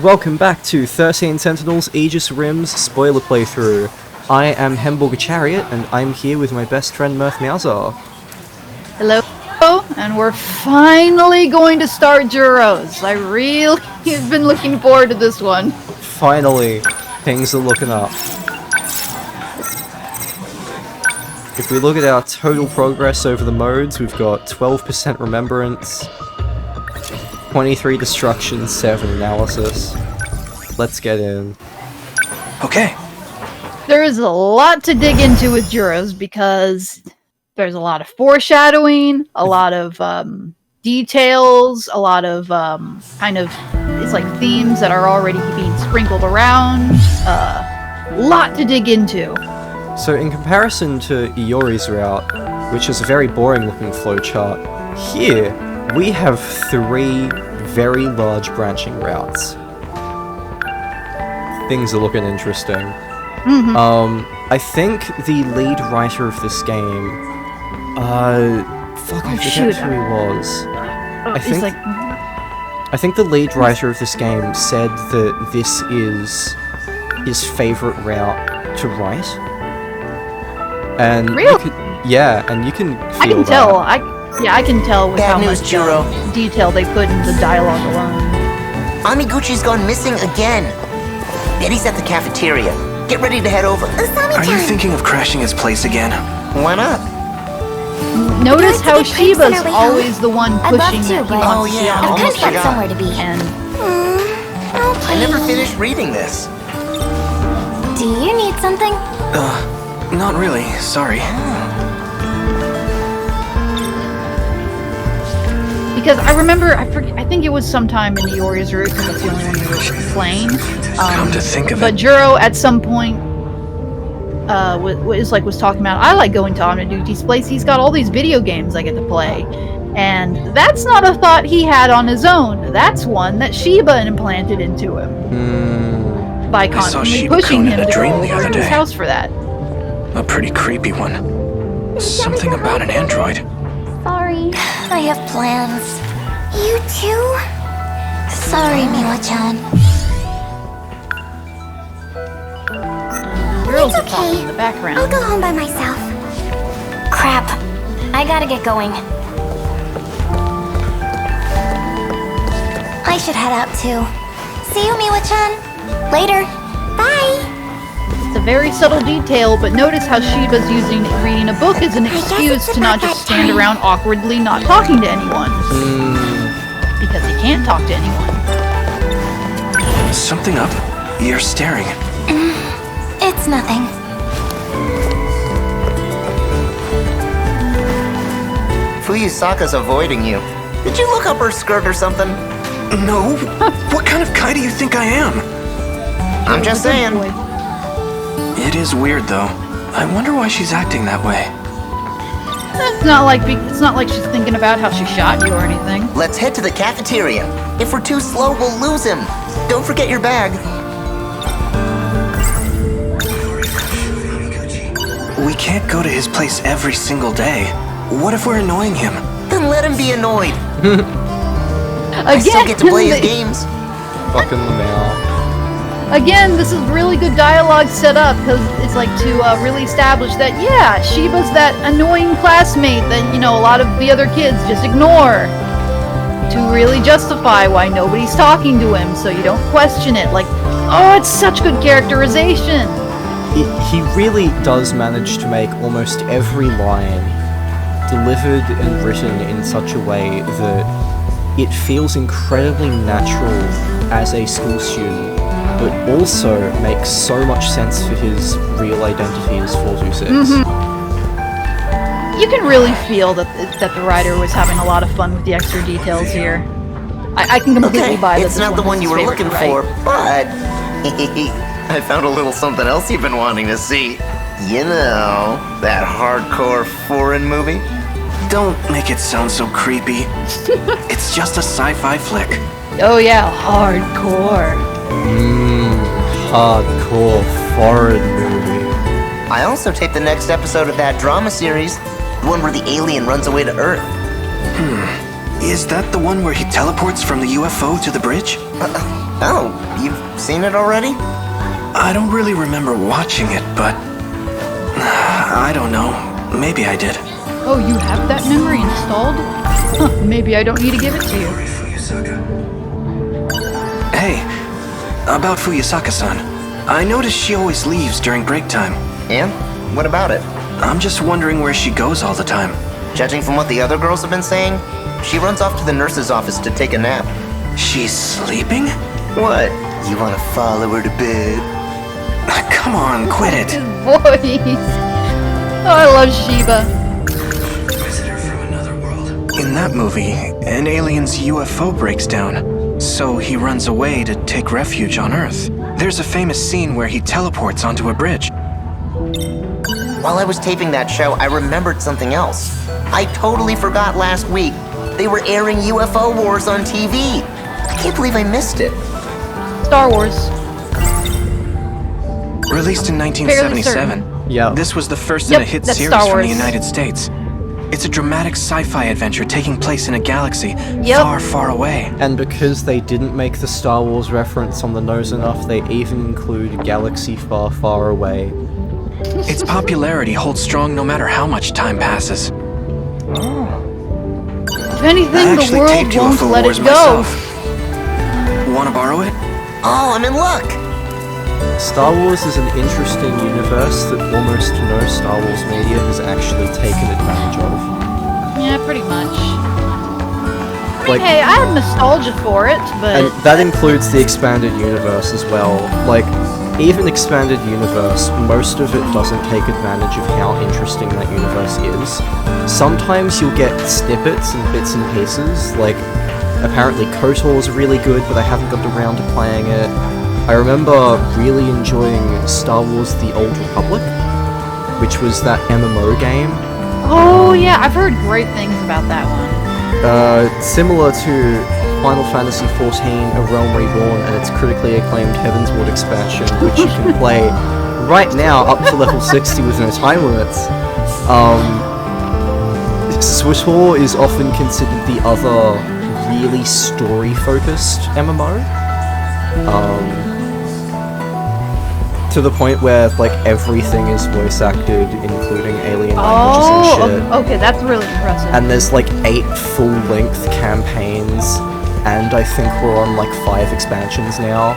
Welcome back to 13 Sentinels Aegis Rim's spoiler playthrough. I am Hemburger Chariot, and I'm here with my best friend Murph Meowsar. Hello, and we're finally going to start Juros. I really have been looking forward to this one. Finally, things are looking up. If we look at our total progress over the modes, we've got 12% Remembrance, 23 Destruction, 7 Analysis. Let's get in. Okay. There is a lot to dig into with Juros because there's a lot of foreshadowing, a lot of details, a lot of it's like themes that are already being sprinkled around. Lot to dig into. So in comparison to Iori's route, which is a very boring looking flowchart, here we have 3 very large branching routes. Things are looking interesting. I think the lead writer of this game, I forget who he was. I think the lead writer of this game said that this is his favorite route to write. And really? and you can feel I can that. tell. I can tell with Bad how news, much Juro. detail they put into the dialogue alone. Amiguchi's gone missing again. Betty's at the cafeteria. Get ready to head over. Are you thinking of crashing his place again? Why not? Notice Guys, how the pranks on Shiba's our way always home. the one I'd love pushing to, that he but wants to see yeah, on I've almost kind of got forgot. somewhere to be. And I never finished reading this. Do you need something? Not really, sorry. because I remember, I think it was sometime in Iori's route, because that's the only one we were playing. Come to think of But it. Juro at some point was talking about, I like going to Omniduti's place. He's got all these video games I get to play. And that's not a thought he had on his own. That's one that Shiba implanted into him. By I saw constantly Shiba pushing Kun in him a to dream go the over other to his day. house for that. A pretty creepy one. Something about an android. Sorry. I have plans. You too? Sorry, Miwa-chan. Girls It's are talking okay. in the background. I'll go home by myself. Crap. I gotta get going. I should head out too. See you, Miwa-chan. Later. Bye. It's a very subtle detail, but notice how Shiba's using reading a book as an excuse to not just stand around awkwardly not talking to anyone. Because he can't talk to anyone. Something up? You're staring. It's nothing. Fuyusaka's avoiding you. Did you look up her skirt or something? No? What kind of guy do you think I am? I'm just saying. It is weird, though. I wonder why she's acting that way. It's not like she's thinking about how she shot you or anything. Let's head to the cafeteria. If we're too slow, we'll lose him. Don't forget your bag. We can't go to his place every single day. What if we're annoying him? Then let him be annoyed. I still get to play his games. Fucking Lamau. Again, this is really good dialogue set up, because it's like to really establish that, yeah, Shiba's that annoying classmate that, a lot of the other kids just ignore. To really justify why nobody's talking to him, so you don't question it. Like, oh, it's such good characterization. He really does manage to make almost every line delivered and written in such a way that it feels incredibly natural as a school student, but also makes so much sense for his real identity as 426. You can really feel that the writer was having a lot of fun with the extra details here. I can completely buy that. It's not the one you were looking for, but I found a little something else you've been wanting to see. You know, that hardcore foreign movie? Don't make it sound so creepy. It's just a sci-fi flick. Oh yeah, hardcore. Hardcore foreign movie. I also taped the next episode of that drama series, the one where the alien runs away to Earth. Is that the one where he teleports from the UFO to the bridge? Oh, seen it already? I don't really remember watching it, but I don't know. Maybe I did. Oh, you have that memory installed? Huh, maybe I don't need to give it to you. Hey, about Fuyusaka-san. I noticed she always leaves during break time. And? What about it? I'm just wondering where she goes all the time. Judging from what the other girls have been saying, she runs off to the nurse's office to take a nap. She's sleeping? What? You wanna follow her to bed? Come on, quit it. His voice. Oh, I love Shiba. Visitor from another world. In that movie, an alien's UFO breaks down, so he runs away to take refuge on Earth. There's a famous scene where he teleports onto a bridge. While I was taping that show, I remembered something else. I totally forgot last week. They were airing UFO Wars on TV. I can't believe I missed it. Star Wars. Released in 1977. Yeah. This was the first Yep, in a hit that's series Star from the Wars. United States. It's a dramatic sci-fi adventure taking place in a galaxy Yep. far, far away. And because they didn't make the Star Wars reference on the nose enough, they even include Galaxy Far, Far Away. Its popularity holds strong no matter how much time passes. If anything, I the actually world taped won't UFO let Wars it go. myself. Wanna borrow it? Oh, I'm in luck! Star Wars is an interesting universe that almost no Star Wars media has actually taken advantage of. Yeah, pretty much. I mean, Like- hey, I have nostalgia for it, but And that includes the expanded universe as well. Like, even expanded universe, most of it doesn't take advantage of how interesting that universe is. Sometimes you'll get snippets and bits and pieces, like, apparently KOTOR's really good, but I haven't got around to playing it. I remember really enjoying Star Wars The Old Republic, which was that MMO game. oh yeah, I've heard great things about that one. Similar to Final Fantasy XIV, A Realm Reborn, and its critically acclaimed Heavensward expansion, which you can play right now up to level 60 with no time limits. SWTOR is often considered the other really story-focused MMO. To the point where, like, everything is voice acted, including alien languages and shit. Okay, that's really impressive. And there's like 8 full-length campaigns, and I think we're on like 5 expansions now.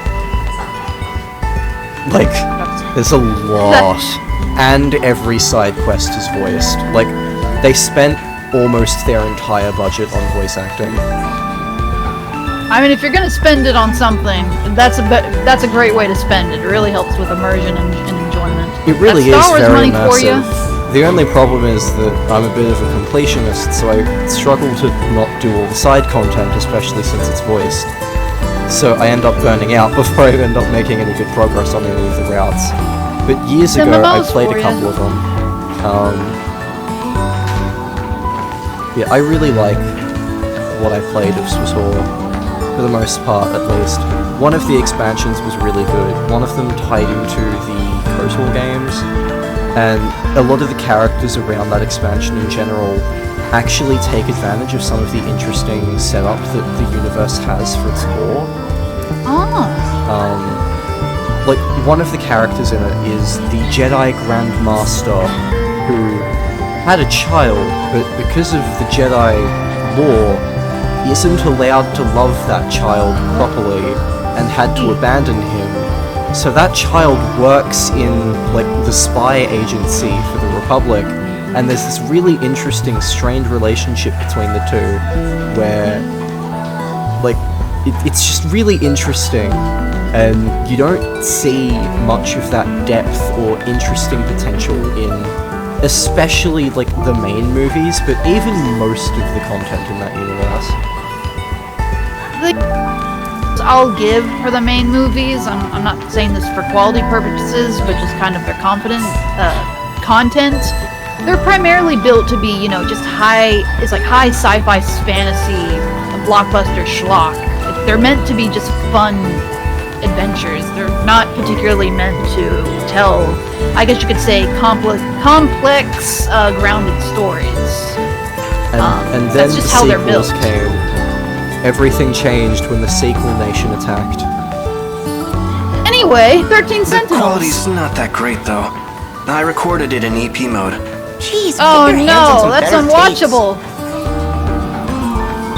Like, there's a lot. And every side quest is voiced. Like, they spent almost their entire budget on voice acting. I mean, if you're gonna spend it on something, that's a great way to spend it. It really helps with immersion and enjoyment. It really That's is Star Wars very money for you. immersive. The only problem is that I'm a bit of a completionist, so I struggle to not do all the side content, especially since it's voiced. So I end up burning out before I end up making any good progress on any of the routes. But years ago, I MMOs played for a ya. couple of them. Yeah, I really like what I played of SWTOR. For the most part, at least. One of the expansions was really good. One of them tied into the KOTOR games, and a lot of the characters around that expansion in general actually take advantage of some of the interesting setup that the universe has for its lore. Oh. Like, one of the characters in it is the Jedi Grandmaster who had a child, but because of the Jedi lore, isn't allowed to love that child properly and had to abandon him. So that child works in, like, the spy agency for the Republic, and there's this really interesting, strained relationship between the two, where, like, it's just really interesting, and you don't see much of that depth or interesting potential in especially, like, the main movies, but even most of the content in that universe. I'll give for the main movies. I'm not saying this for quality purposes, but just kind of their content. They're primarily built to be, you know, just high sci-fi fantasy, blockbuster schlock. They're meant to be just fun adventures. They're not particularly meant to tell, I guess you could say, complex grounded stories. And then that's just the how they're sequels built. came. Everything changed when the sequel nation attacked. Anyway, 13 The Sentinels. quality's not that great, though. I recorded it in EP mode. Jeez, Oh get your hands on no, some that's better unwatchable.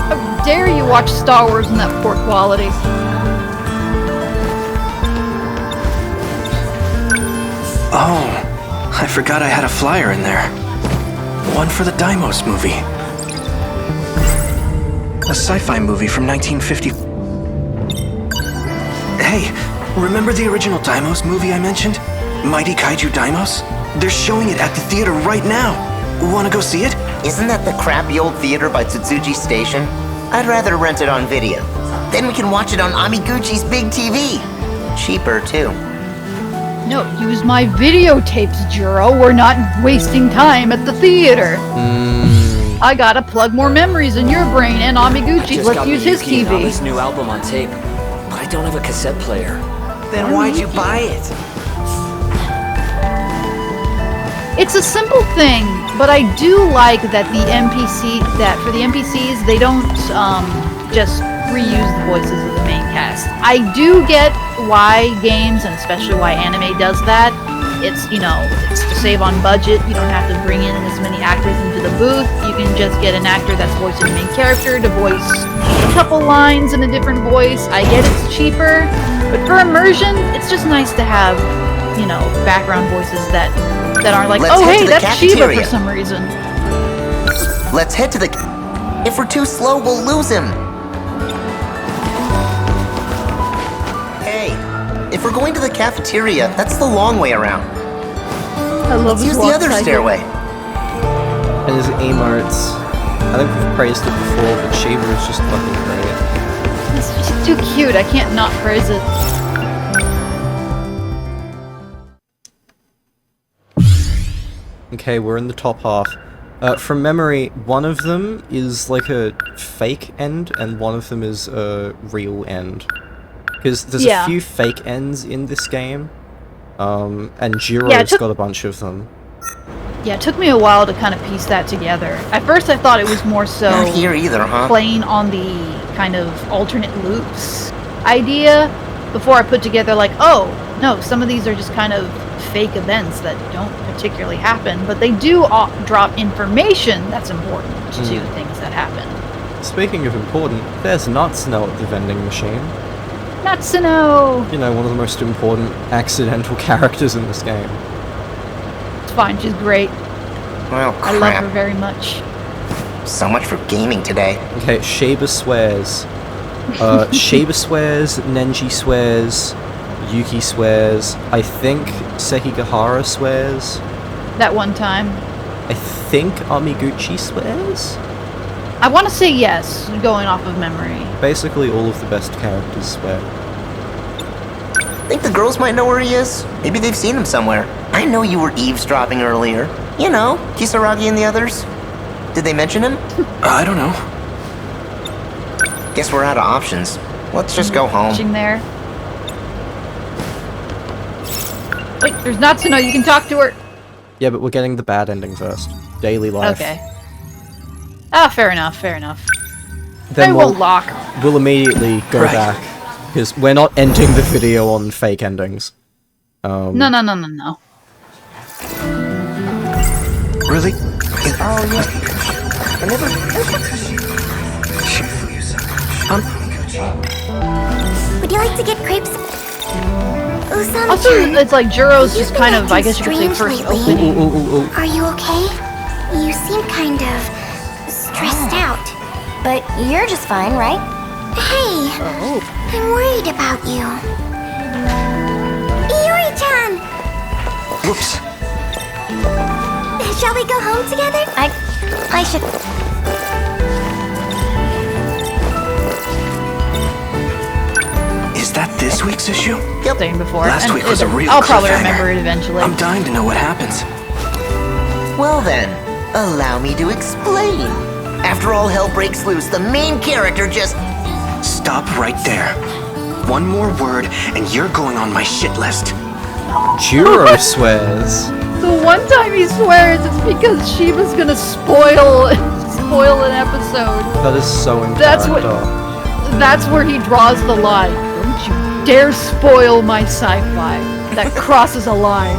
How dare you watch Star Wars in that poor quality? Oh, I forgot I had a flyer in there. One for the Deimos movie. A sci-fi movie from 1950. Hey, remember the original Deimos movie I mentioned? Mighty Kaiju Deimos? They're showing it at the theater right now. Wanna go see it? Isn't that the crappy old theater by Tsutsuji Station? I'd rather rent it on video. Then we can watch it on Amiguchi's big TV. Cheaper, too. No, use my videotapes, Juro. We're not wasting time at the theater. I gotta plug more memories in your brain, and Amiguchi, let's use his TV. His new album on tape, but I don't have a cassette player. Then why'd you buy it? It's a simple thing, but I do like that for the NPCs, they don't just reuse the voices of the main cast. I do get why games, and especially why anime does that. It's, it's to save on budget. You don't have to bring in as many actors into the booth. You can just get an actor that's voicing the main character to voice a couple lines in a different voice. I get it's cheaper, but for immersion, it's just nice to have, background voices that aren't like, Let's oh head hey, to the that's Shiba for cafeteria. some reason. Let's head to the... If we're too slow, we'll lose him. Hey, if we're going to the cafeteria, that's the long way around. I love Let's his use the walk other cycle. stairway. And his emotes, I think we've praised it before, but Shiba is just fucking great. It's just too cute. I can't not praise it. Okay, we're in the top half. From memory, one of them is like a fake end, and one of them is a real end. Because there's a few fake ends in this game, and Jiro's got a bunch of them. Yeah, it took me a while to kind of piece that together. At first I thought it was more so Not here either, huh? playing on the kind of alternate loops idea, before I put together like, oh, no, some of these are just kind of fake events that don't particularly happen, but they do drop information that's important to things that happen. Speaking of important, there's Natsuno at the vending machine. Natsuno! One of the most important accidental characters in this game. It's fine, she's great. Well, crap. I love her very much. So much for gaming today. Okay, Shiba swears. Shiba swears, Nenji swears, Yuki swears, I think Sekigahara swears. That one time. I think Amiguchi swears? I want to say yes, going off of memory. Basically all of the best characters swear. Think the girls might know where he is? Maybe they've seen him somewhere. I know you were eavesdropping earlier. Kisaragi and the others. Did they mention him? I don't know. Guess we're out of options. Let's just go home. Watching there. Wait, there's Natsuno, you can talk to her. Yeah, but we're getting the bad ending first. Daily life. Okay. Ah, fair enough, fair enough. Then I won't lock. We'll immediately go back. Because we're not ending the video on fake endings. No. Really? Oh, yeah. I never... Would you like to get crepes? Also, it's like Juro's just kind of, I guess you could say, first opening. Are you okay? You seem kind of stressed out. But you're just fine, right? Hey, I'm worried about you. Iori-chan! Whoops. Shall we go home together? I should... Is that this week's issue? Yep. Saying before. Last and week was a real I'll probably cliffhanger. remember it eventually. I'm dying to know what happens. Well then, allow me to explain. After all hell breaks loose, the main character just... Stop right there. One more word, and you're going on my shit list. Juro swears. The one time he swears, it's because Shiba's gonna spoil an episode. That is so in That's character. That's where he draws the line. Don't you dare spoil my sci-fi. That crosses a line.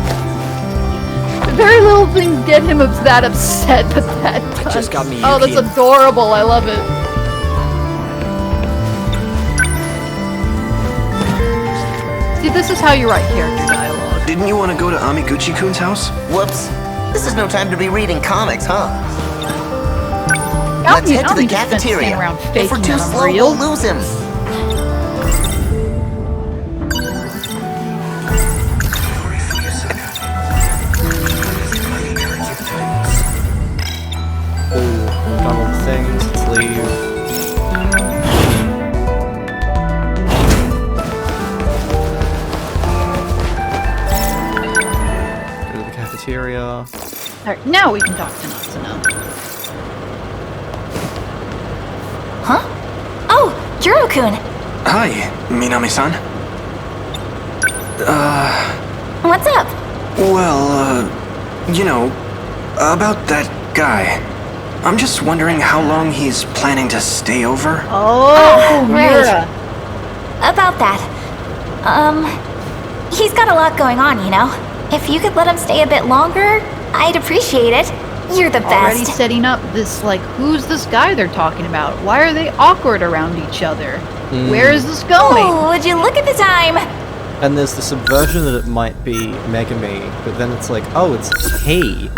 Very little things get him that upset, but that does. Just got me. Oh, that's adorable. I love it. See, this is how you write character dialogue. Didn't you want to go to Amiguchi-kun's house? Whoops. This is no time to be reading comics, huh? I Let's don't head to the need to spend cafeteria. stand around If we're faking too that I'm slow, real. we'll lose him. Oh, done all the things, let's leave. Go to the cafeteria. Alright, now we can talk to Natsuno. Huh? Oh, Juro-kun! Hi, Minami-san. What's up? Well, you know, about that guy. I'm just wondering how long he's planning to stay over. Oh, right. MIURA. About that. He's got a lot going on, you know? If you could let him stay a bit longer, I'd appreciate it. You're the Already best. setting up this, like, who's this guy they're talking about? Why are they awkward around each other? Where is this going? Oh, would you look at the time? And there's the subversion that it might be Megami, but then it's like, oh, it's he.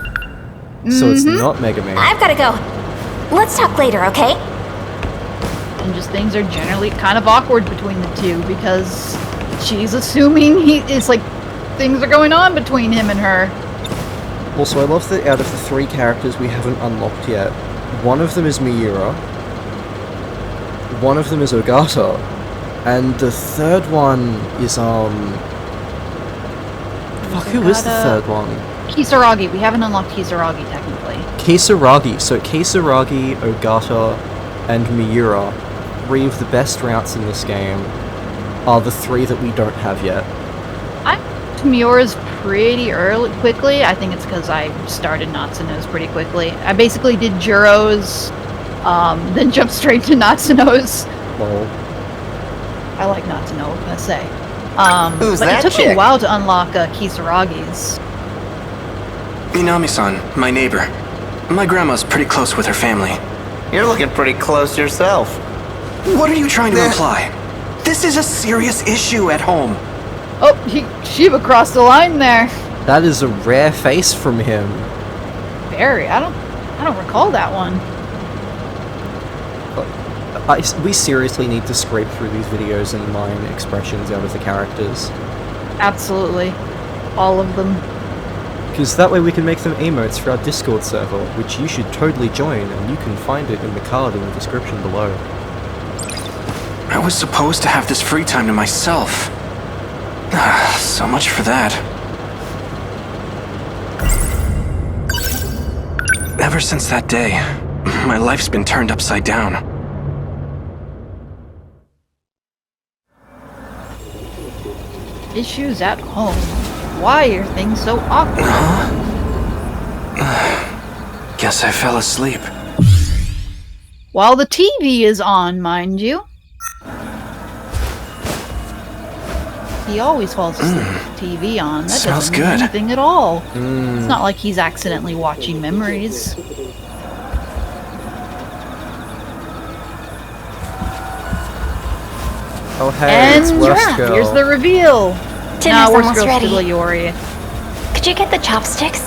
So it's not Megami. I've gotta go. Let's talk later, okay? And just things are generally kind of awkward between the two because she's assuming it's like things are going on between him and her. Also, I love that out of the 3 characters we haven't unlocked yet, one of them is MIURA, one of them is Ogata, and the third one is, fuck, who is the third one? Kisaragi. We haven't unlocked Kisaragi technically. Kisaragi. So Kisaragi, Ogata, and MIURA, 3 of the best routes in this game, are the 3 that we don't have yet. Miura's pretty quickly. I think it's because I started Natsuno's pretty quickly. I basically did Juro's, then jumped straight to Natsuno's. Well, I like Natsuno, I say. Who's but that it took me a chick? while to unlock Kisaragi's. Minami-san, my neighbor. My grandma's pretty close with her family. You're looking pretty close yourself. What are you trying to imply? This is a serious issue at home. Oh, Shiva crossed the line there. that is a rare face from him. Very. I don't recall that one. We seriously need to scrape through these videos and mine expressions out of the characters. Absolutely. All of them. Because that way we can make them emotes for our Discord server, which you should totally join, and you can find it in the card in the description below. I was supposed to have this free time to myself. So much for that. Ever since that day, my life's been turned upside down. Issues at home. Why are things so awkward? Guess I fell asleep. While the TV is on, mind you. He always falls asleep with the TV on. That Smells doesn't mean good. anything at all. It's not like he's accidentally watching memories. Oh hey, And it's Worst Girl. here's the reveal. Dinner's Worst almost Girl's ready. still Iori. Could you get the chopsticks?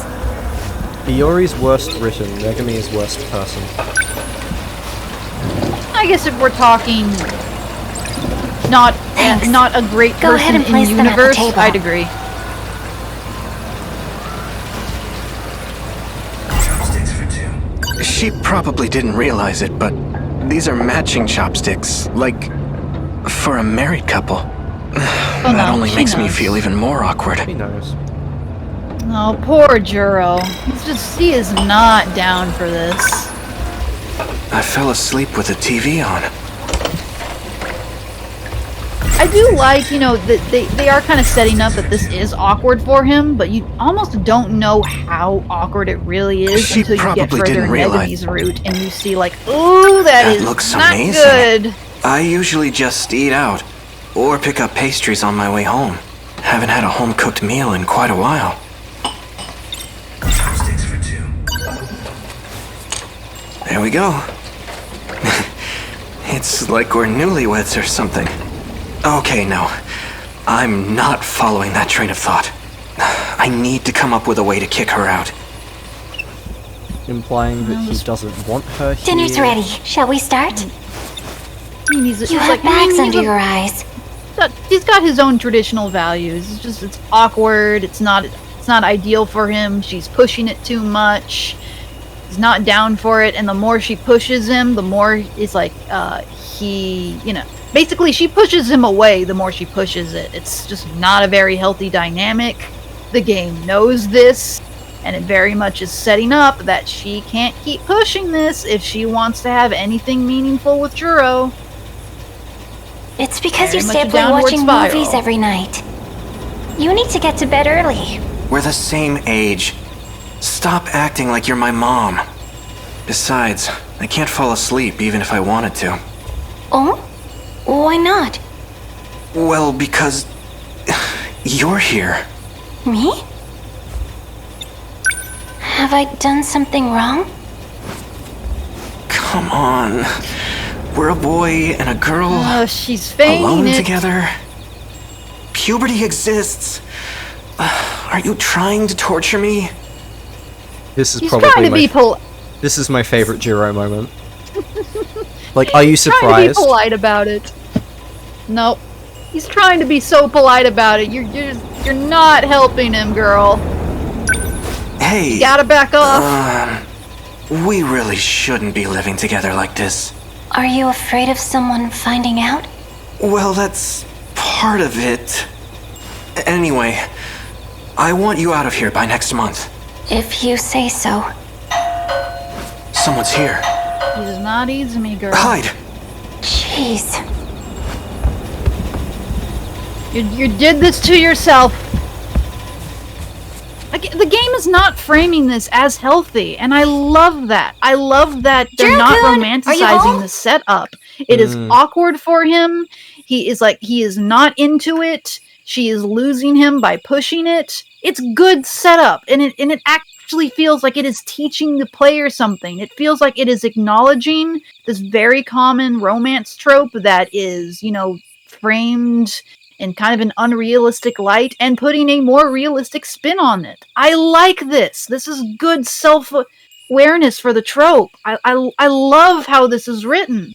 Iori's worst written, Megami's worst person. I guess if we're talking not Thanks. not a great Go ahead person and place in them at the universe, table. I'd agree. She probably didn't realize it, but these are matching chopsticks, like for a married couple. That no, only she makes me knows. feel even more awkward. He knows. Oh, poor Juro. He is not down for this. I fell asleep with the TV on. I do like, that they are kind of setting up that this is awkward for him, but you almost don't know how awkward it really is She until you get probably further didn't in realize- Megami's route and you see like, ooh, that That is looks not amazing. good. I usually just eat out. Or pick up pastries on my way home. Haven't had a home-cooked meal in quite a while. Chopsticks for 2. There we go. It's like we're newlyweds or something. Okay, no. I'm not following that train of thought. I need to come up with a way to kick her out. Implying that he doesn't want her here. Dinner's ready. Shall we start? You have bags under your eyes. He's got his own traditional values. It's awkward. It's not ideal for him. She's pushing it too much. He's not down for it, and the more she pushes him, the more it's like basically she pushes him away the more she pushes it. It's just not a very healthy dynamic. The game knows this, and it very much is setting up that she can't keep pushing this if she wants to have anything meaningful with Juro. It's because Very you much stay a up late downward watching spiral. movies every night. You need to get to bed early. We're the same age. Stop acting like you're my mom. Besides, I can't fall asleep even if I wanted to. Oh? Why not? Well, because you're here. Me? Have I done something wrong? Come on. We're a boy and a girl. Oh, she's feigning alone it. together. Puberty exists. Are you trying to torture me? This is He's probably trying to be This is my favorite Juro moment. Like, are you trying to surprised? be polite about it. Nope. He's trying to be so polite about it. You're not helping him, girl. Hey. You gotta back off. We really shouldn't be living together like this. Are you afraid of someone finding out? Well, that's part of it. Anyway, I want you out of here by next month. If you say so. Someone's here. He's not easy, me, girl. Hide! Jeez. You did this to yourself. The game is not framing this as healthy, and I love that. I love that they're not romanticizing the setup. It is awkward for him. He is not into it. She is losing him by pushing it. It's good setup, and it actually feels like it is teaching the player something. It feels like it is acknowledging this very common romance trope that is, framed in kind of an unrealistic light and putting a more realistic spin on it. I like this. This is good self-awareness for the trope. I love how this is written.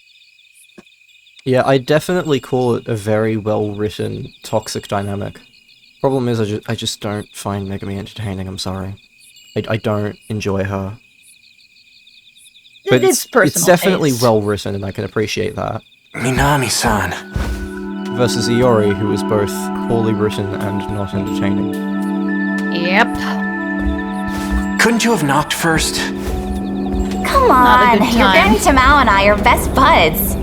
Yeah, I definitely call it a very well-written toxic dynamic. Problem is, I just don't find Megami entertaining, I'm sorry. I don't enjoy her. But It's personal it's definitely taste. well-written, and I can appreciate that. Minami-san. Versus Iori, who is both poorly written and not entertaining. Yep. Couldn't you have knocked first? Come Not a on, good your time. Granny Tamao and I are best buds.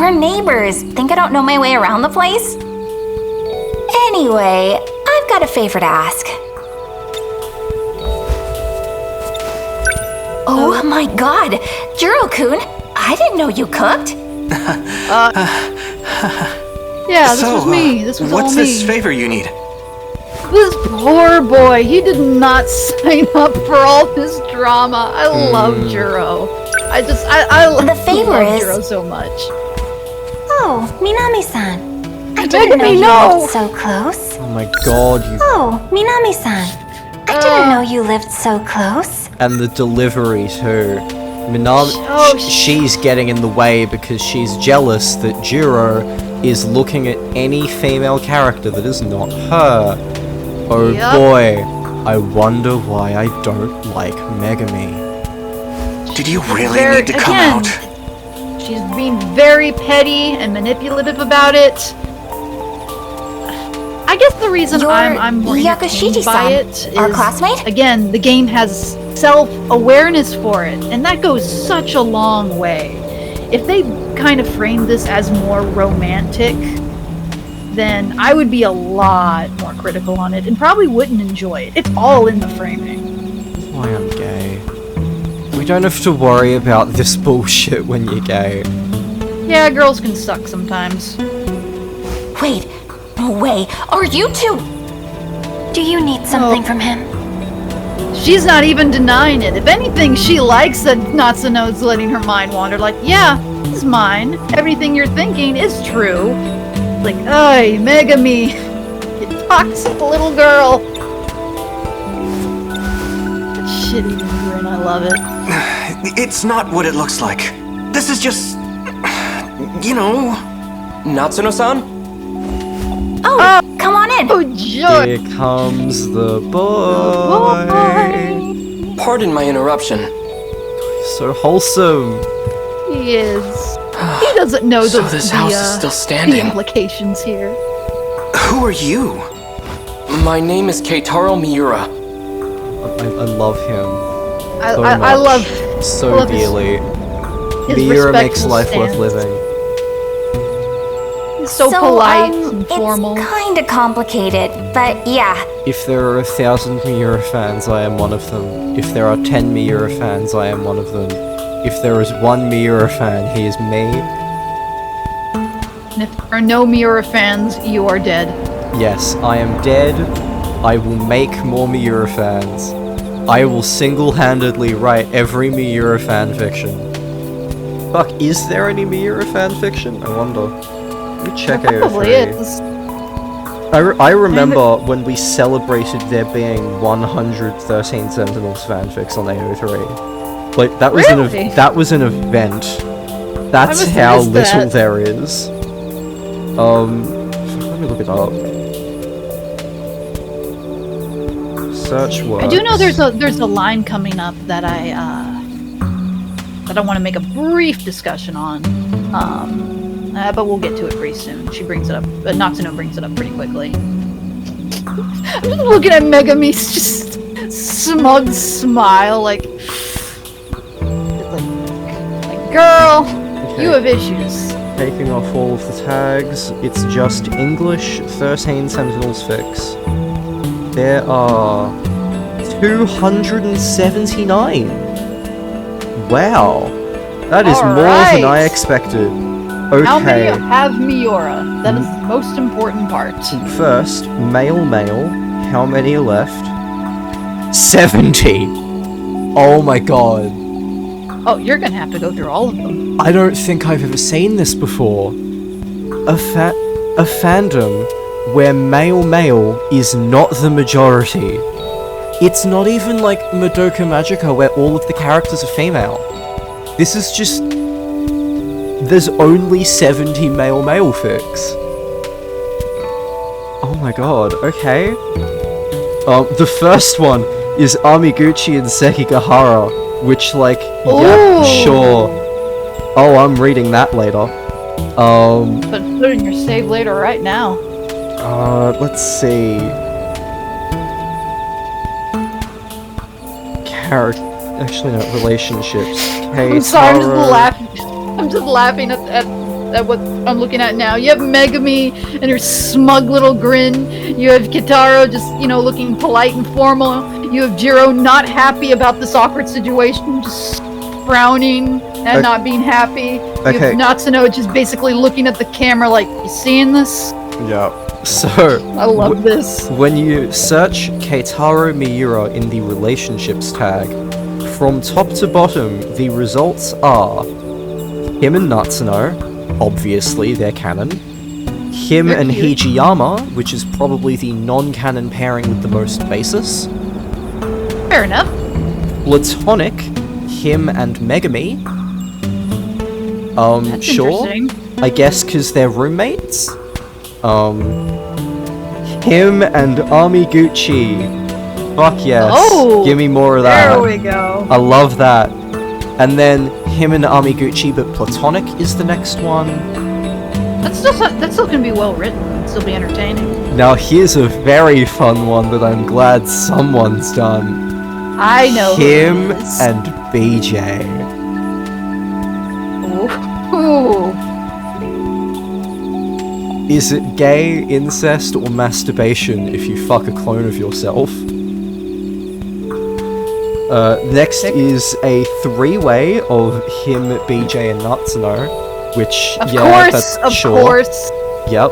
We're neighbors. Think I don't know my way around the place? Anyway, I've got a favor to ask. Oh my god, Juro-kun, I didn't know you cooked. Yeah, this was me. This was all me. What's this favor you need? This poor boy, he did not sign up for all this drama. I love Juro. I The favor love is- Juro so much. Oh, Minami-san. I Make didn't know me you know. lived so close. Oh my god, you... Oh, Minami-san. I didn't know you lived so close. And the delivery, too. Minami... she's getting in the way because she's jealous that Juro is looking at any female character that is not her. Oh Yep. boy, I wonder why I don't like Megami. Did you really need to come again, out? She's being very petty and manipulative about it. I guess the reason You're I'm more entertained by Yakushiji-san, it our is, classmate? again, the game has self-awareness for it, and that goes such a long way. If they kind of framed this as more romantic, then I would be a lot more critical on it and probably wouldn't enjoy it. It's all in the framing. Why I'm gay. We don't have to worry about this bullshit when you're gay. Yeah, girls can suck sometimes. Wait, no way. Are you two? Do you need something from him? She's not even denying it. If anything, she likes that Natsuno's letting her mind wander. Like, yeah, he's mine. Everything you're thinking is true. Like, ay, Megami, you toxic little girl. That shitty grin, I love it. It's not what it looks like. This is just... you know... Natsuno-san? Oh, come on in. Oh, joy. Here comes the boy. Pardon my interruption. So wholesome. He is. He doesn't know So the, this house is still standing. the implications here. Who are you? My name is Keitaro Miura. I love him. I much. love So I love his- dearly. his Miura makes respectful life worth stance. living. He's so polite and formal. It's kinda complicated, but yeah. If there are 1,000 Miura fans, I am one of them. If there are 10 Miura fans, I am one of them. If there is one Miura fan, he is me. And if there are no Miura fans, you are dead. Yes, I am dead. I will make more Miura fans. I will single-handedly write every Miura fanfiction. Fuck, is there any Miura fanfiction? I wonder. Let me check Probably AO3. is. I remember when we celebrated there being 113 Sentinels fanfics on AO3. Like, that was Really? that was an event. That's must how miss little that. there is. Let me look it up. Search words. I do know there's a line coming up that I want to make a brief discussion on. But we'll get to it pretty soon. She brings it up, but Natsuno brings it up pretty quickly. I'm just looking at Megami's just smug smile, like girl, you have issues. Taking off all of the tags, it's just English 13 Sentinels fix. There are 279. Wow, that is more than I Alright. expected. Okay. How many have Miura? That is the most important part. First, male. How many are left? 70. Oh my god. Oh, you're gonna have to go through all of them. I don't think I've ever seen this before. A fandom where male is not the majority. It's not even like Madoka Magica where all of the characters are female. This is just... there's only 70 male fics. Oh my god, okay. The first one is Amiguchi and Sekigahara, which like, yeah, Ooh. sure. Oh, I'm reading that later. But put it in your save later right now. Let's see. Actually, no, relationships. Hey, I'm sorry, I'm just laughing at what I'm looking at now. You have Megami and her smug little grin. You have Kitaro just, looking polite and formal. You have Jiro not happy about this awkward situation, just frowning and not being happy. You Okay. have Natsuno just basically looking at the camera like, you seeing this? Yeah. So, I love this. when you search Keitaro Miura in the relationships tag, from top to bottom, the results are him and Natsuno, obviously they're canon. Him They're and cute. Hijiyama, which is probably the non-canon pairing with the most basis. Fair enough. Platonic, him and Megami. That's Sure. interesting. I guess because they're roommates. Him and Amiguchi. Fuck yes. Oh, Give me more of that. There we go. I love that. And then him and Amiguchi, but platonic is the next one. That's still gonna be well written. It'll still be entertaining. Now here's a very fun one that I'm glad someone's done. I know who Him it is. and BJ. Ooh. Is it gay, incest, or masturbation if you fuck a clone of yourself? Next is a three-way of him, BJ, and Natsuno, which, Of yeah, course, that's of sure. course. Yep.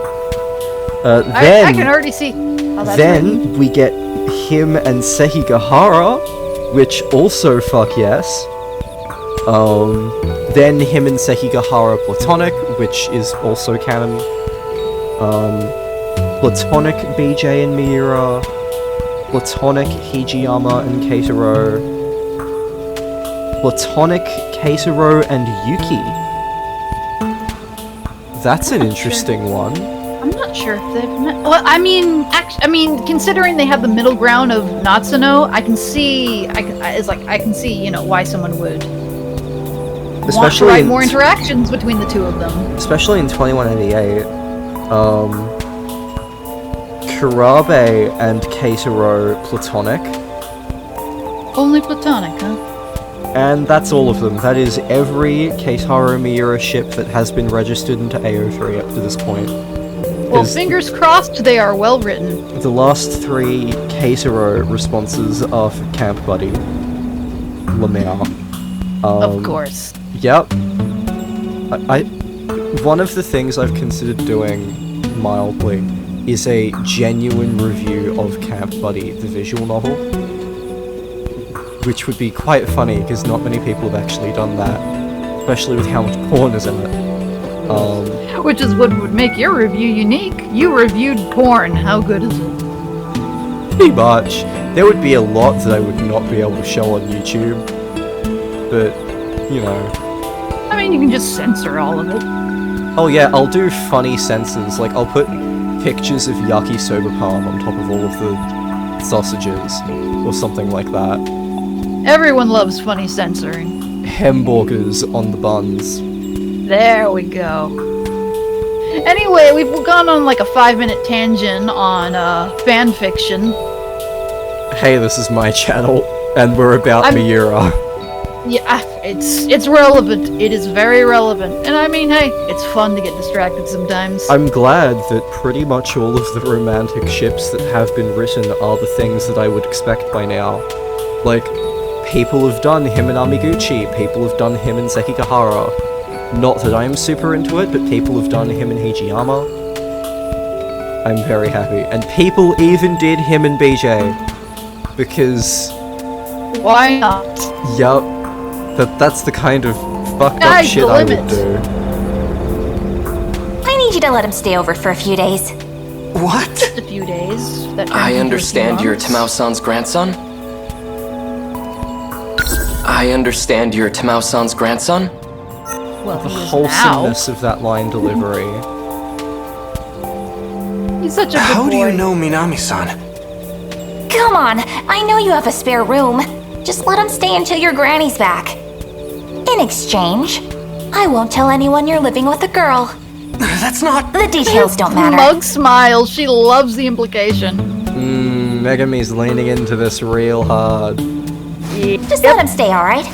I can already see. Oh, that's Then written. we get him and Sekigahara, which also fuck yes. Then him and Sekigahara platonic, which is also canon. Platonic BJ and Miura. Platonic Hijiyama and Keitaro. Platonic Keitaro and Yuki. That's an interesting one. I'm not sure if they've met. Well, I mean, considering they have the middle ground of Natsuno, I can see. I can see, why someone would want to Especially write in more interactions between the two of them. especially in 2188, Kurabe and Keitaro platonic, Only platonic, huh? and that's all of them. That is every Keitaro Miura ship that has been registered into AO3 up to this point. Well, 'Cause fingers crossed they are well written. the last three Keitaro responses are for Camp Buddy, Lamau. Of course. Yep. One of the things I've considered doing, mildly, is a genuine review of Camp Buddy, the visual novel. Which would be quite funny, because not many people have actually done that. Especially with how much porn is in it. Which is what would make your review unique. You reviewed porn. How good is it? Pretty much. There would be a lot that I would not be able to show on YouTube. But, I mean, you can just censor all of it. Oh yeah, I'll do funny censors. Like, I'll put pictures of yakisoba palm on top of all of the sausages, or something like that. Everyone loves funny censoring. Hamburgers on the buns. There we go. Anyway, we've gone on like a 5-minute tangent on fan fiction. Hey, this is my channel, and we're about Miura. Yeah, it's relevant. It is very relevant. And I mean, hey, it's fun to get distracted sometimes. I'm glad that pretty much all of the romantic ships that have been written are the things that I would expect by now. Like, people have done him and Amiguchi, people have done him and Sekigahara. Not that I'm super into it, but people have done him and Hijiyama. I'm very happy. And people even did him and BJ. Because, Why not? yup, that's the kind of fucked up Sky's shit the I would limit. do. I need you to let him stay over for a few days. What? Just a few days. That turns into a I few understand you're months. Tamao-san's grandson? I understand you're Tamao-san's grandson? Well, The he is now. wholesomeness of that line delivery. He's such a good How boy. do you know Minami-san? Come on, I know you have a spare room. Just let him stay until your granny's back. In exchange, I won't tell anyone you're living with a girl. That's not... The details don't matter. Mug smiles. She loves the implication. Megami's leaning into this real hard. Just let him stay, alright?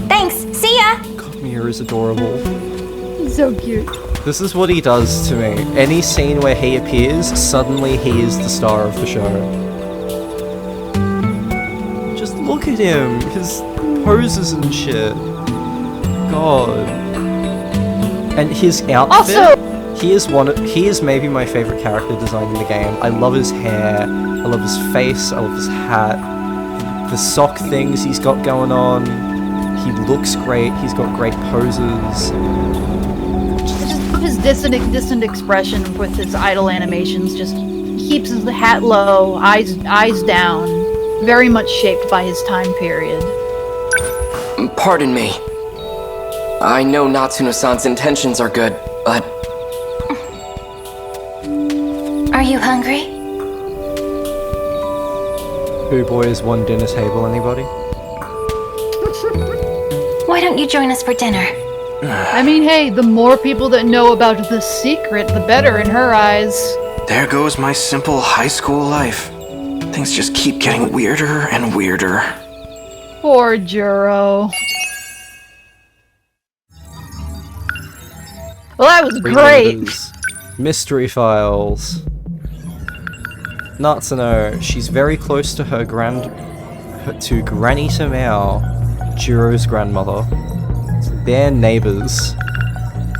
Thanks, see ya! God, Miura's adorable. He's so cute. This is what he does to me. Any scene where he appears, suddenly he is the star of the show. Just look at him, his poses and shit. God. And his outfit. Also- he is maybe my favorite character design in the game. I love his hair, I love his face, I love his hat, the sock things he's got going on. He looks great, he's got great poses. Just his distant expression with his idle animations. Just keeps his hat low, eyes down. Very much shaped by his time period. Pardon me. I know Natsuno-san's intentions are good, but... Are you hungry? Two boys, one dinner table, anybody? Why don't you join us for dinner? I mean, hey, the more people that know about the secret, the better in her eyes. There goes my simple high school life. Things just keep getting weirder and weirder. Poor Juro. Well, that was great. Freeloaders. Mystery files. Natsuno, she's very close to her to Granny Tamao, Juro's grandmother. They're neighbors.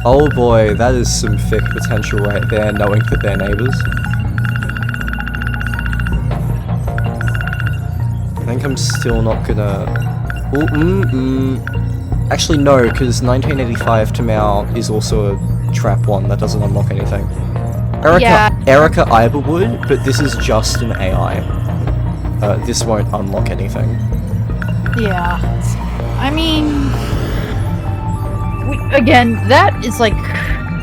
Oh boy, that is some thick potential right there, knowing that they're neighbors. I think I'm still not gonna... Actually no, because 1985 Tamao is also a trap one that doesn't unlock anything. Erica either would, but this is just an AI. This won't unlock anything. Yeah. I mean... Again, that is like...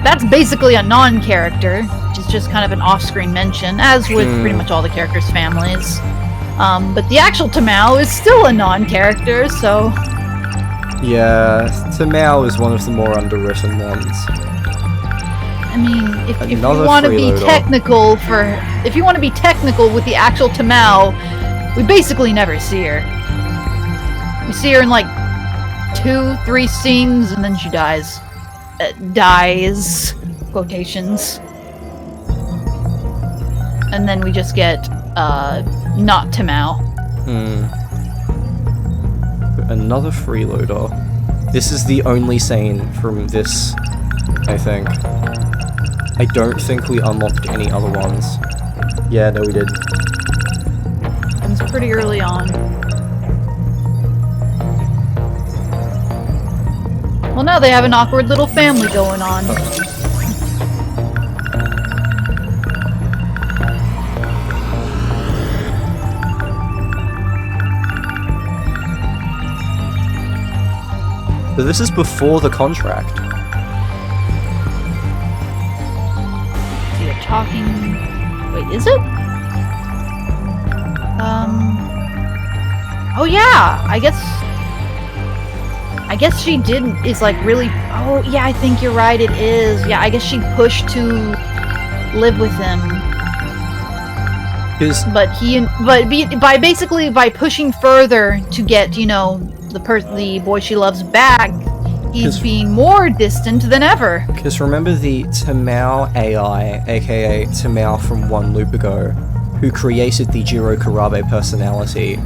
That's basically a non-character, which is just kind of an off-screen mention, as with pretty much all the characters' families. But the actual Tamao is still a non-character, so... Yeah, Tamao is one of the more underwritten ones. I mean, if you want to be technical if you want to be technical with the actual Tamao, we basically never see her. We see her in like 2-3 scenes, and then she dies. Dies, quotations. And then we just get, not Tamao. Another freeloader. This is the only scene from this, I think. I don't think we unlocked any other ones. Yeah, no we did. It was pretty early on. Well, now they have an awkward little family going on. But this is before the contract. You're talking... Wait, is it? Oh yeah! I guess she is like really... Oh yeah, I think you're right, it is. Yeah, I guess she pushed to live with him. By pushing further to get, you know, the boy she loves back, he's being more distant than ever. Because remember the Tamao AI, aka Tamao from one loop ago, who created the Juro Kurabe personality,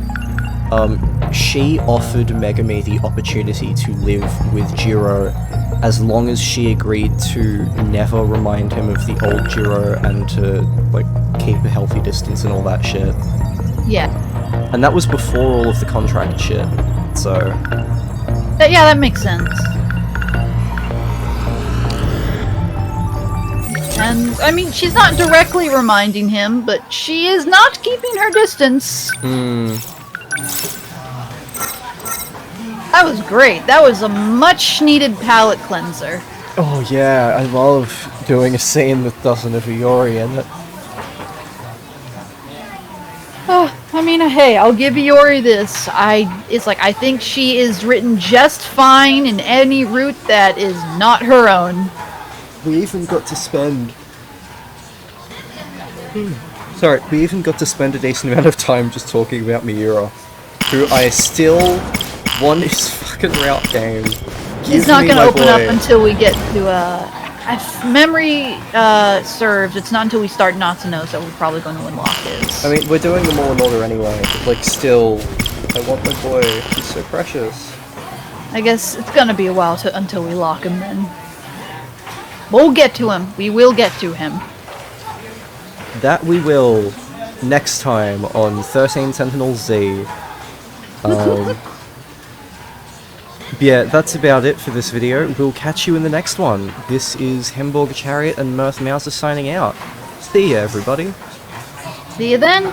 she offered Megami the opportunity to live with Juro as long as she agreed to never remind him of the old Juro and to, like, keep a healthy distance and all that shit. Yeah. And that was before all of the contract shit, so... Yeah, that makes sense. And, I mean, she's not directly reminding him, but she is not keeping her distance. That was great. That was a much-needed palate cleanser. Oh yeah, I love doing a scene that doesn't have Iori in it. Oh, I mean, hey, I'll give Iori this. I think she is written just fine in any route that is not her own. We even got to spend... we even got to spend a decent amount of time just talking about MIURA, who I still want his fucking route game. He's not gonna open up until we get to, if memory serves, it's not until we start Natsuno that we're probably going to unlock his. I mean, we're doing them all in order anyway, but like still, I want my boy, he's so precious. I guess it's gonna be a while until we lock him then. We'll get to him. We will get to him. That we will next time on 13 Sentinels Z. Yeah, that's about it for this video. We'll catch you in the next one. This is Hemborg Chariot and Mirth Mouser signing out. See ya, everybody. See you then.